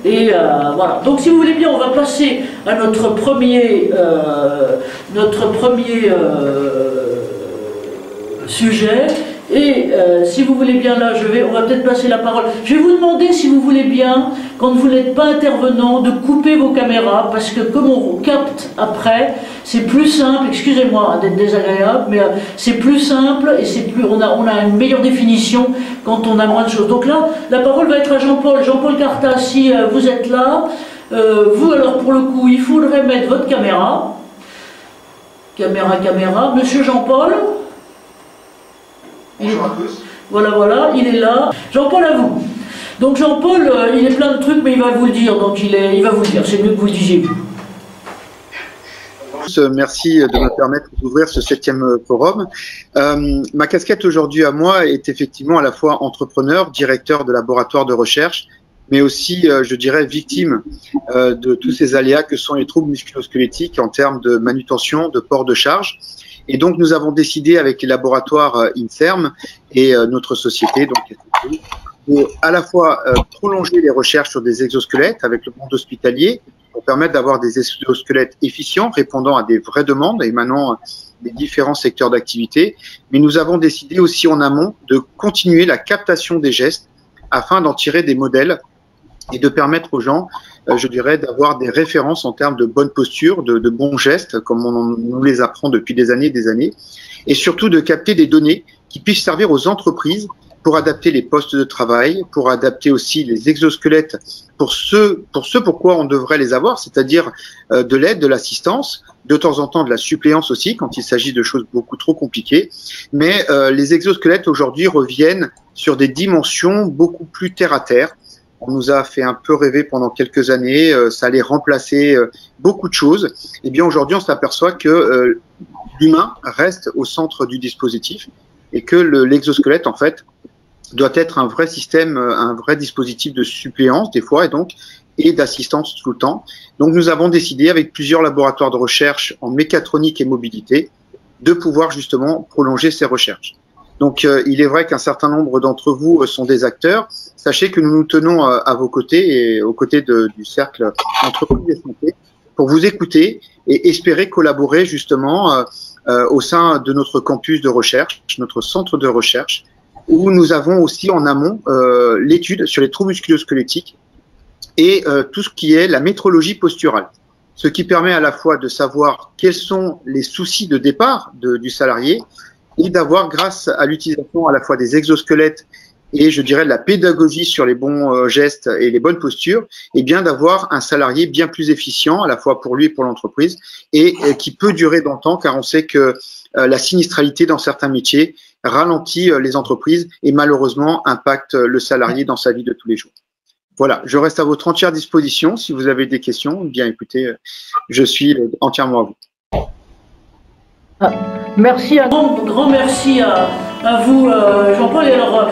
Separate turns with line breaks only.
Et voilà. Donc si vous voulez bien, on va passer à notre premier sujet. Et si vous voulez bien, là, on va peut-être passer la parole. Je vais vous demander, si vous voulez bien, quand vous n'êtes pas intervenant, de couper vos caméras, parce que comme on capte après, c'est plus simple, excusez-moi d'être désagréable, mais c'est plus simple et on a une meilleure définition quand on a moins de choses. Donc là, la parole va être à Jean-Paul. Jean-Paul Carta, si vous êtes là, vous, alors pour le coup, il faudrait mettre votre caméra. Caméra. Monsieur Jean-Paul.
Bonjour à tous.
Voilà, il est là. Jean-Paul, à vous. Donc Jean-Paul, il est plein de trucs, mais il va vous le dire. Donc il va vous le dire. C'est mieux que vous le disiez vous.
Merci de me permettre d'ouvrir ce 7e forum. Ma casquette aujourd'hui à moi est effectivement à la fois entrepreneur, directeur de laboratoire de recherche, mais aussi, je dirais, victime de tous ces aléas que sont les troubles musculo-squelettiques en termes de manutention, de port de charge. Et donc, nous avons décidé avec les laboratoires INSERM et notre société, donc, de à la fois prolonger les recherches sur des exosquelettes avec le monde hospitalier pour permettre d'avoir des exosquelettes efficients, répondant à des vraies demandes émanant des différents secteurs d'activité. Mais nous avons décidé aussi en amont de continuer la captation des gestes afin d'en tirer des modèles et de permettre aux gens, je dirais, d'avoir des références en termes de bonne posture, de bons gestes, comme on nous les apprend depuis des années, et surtout de capter des données qui puissent servir aux entreprises pour adapter les postes de travail, pour adapter aussi les exosquelettes pour ce pourquoi on devrait les avoir, c'est-à-dire de l'aide, de l'assistance, de temps en temps de la suppléance aussi, quand il s'agit de choses beaucoup trop compliquées. Mais les exosquelettes aujourd'hui reviennent sur des dimensions beaucoup plus terre à terre. On nous a fait un peu rêver pendant quelques années, ça allait remplacer beaucoup de choses. Et bien aujourd'hui, on s'aperçoit que l'humain reste au centre du dispositif et que l'exosquelette, en fait, doit être un vrai système, un vrai dispositif de suppléance des fois et d'assistance tout le temps. Donc nous avons décidé avec plusieurs laboratoires de recherche en mécatronique et mobilité de pouvoir justement prolonger ces recherches. Donc il est vrai qu'un certain nombre d'entre vous sont des acteurs. Sachez que nous nous tenons à vos côtés et aux côtés du cercle entreprise et santé pour vous écouter et espérer collaborer justement au sein de notre campus de recherche, notre centre de recherche, où nous avons aussi en amont l'étude sur les troubles musculo-squelettiques et tout ce qui est la métrologie posturale. Ce qui permet à la fois de savoir quels sont les soucis de départ du salarié et d'avoir, grâce à l'utilisation à la fois des exosquelettes et je dirais de la pédagogie sur les bons gestes et les bonnes postures, et bien d'avoir un salarié bien plus efficient à la fois pour lui et pour l'entreprise et qui peut durer dans le temps, car on sait que la sinistralité dans certains métiers ralentit les entreprises et malheureusement impacte le salarié dans sa vie de tous les jours. Voilà, je reste à votre entière disposition. Si vous avez des questions, bien écoutez, je suis entièrement à vous.
Merci, un grand merci à vous, Jean-Paul. Et alors,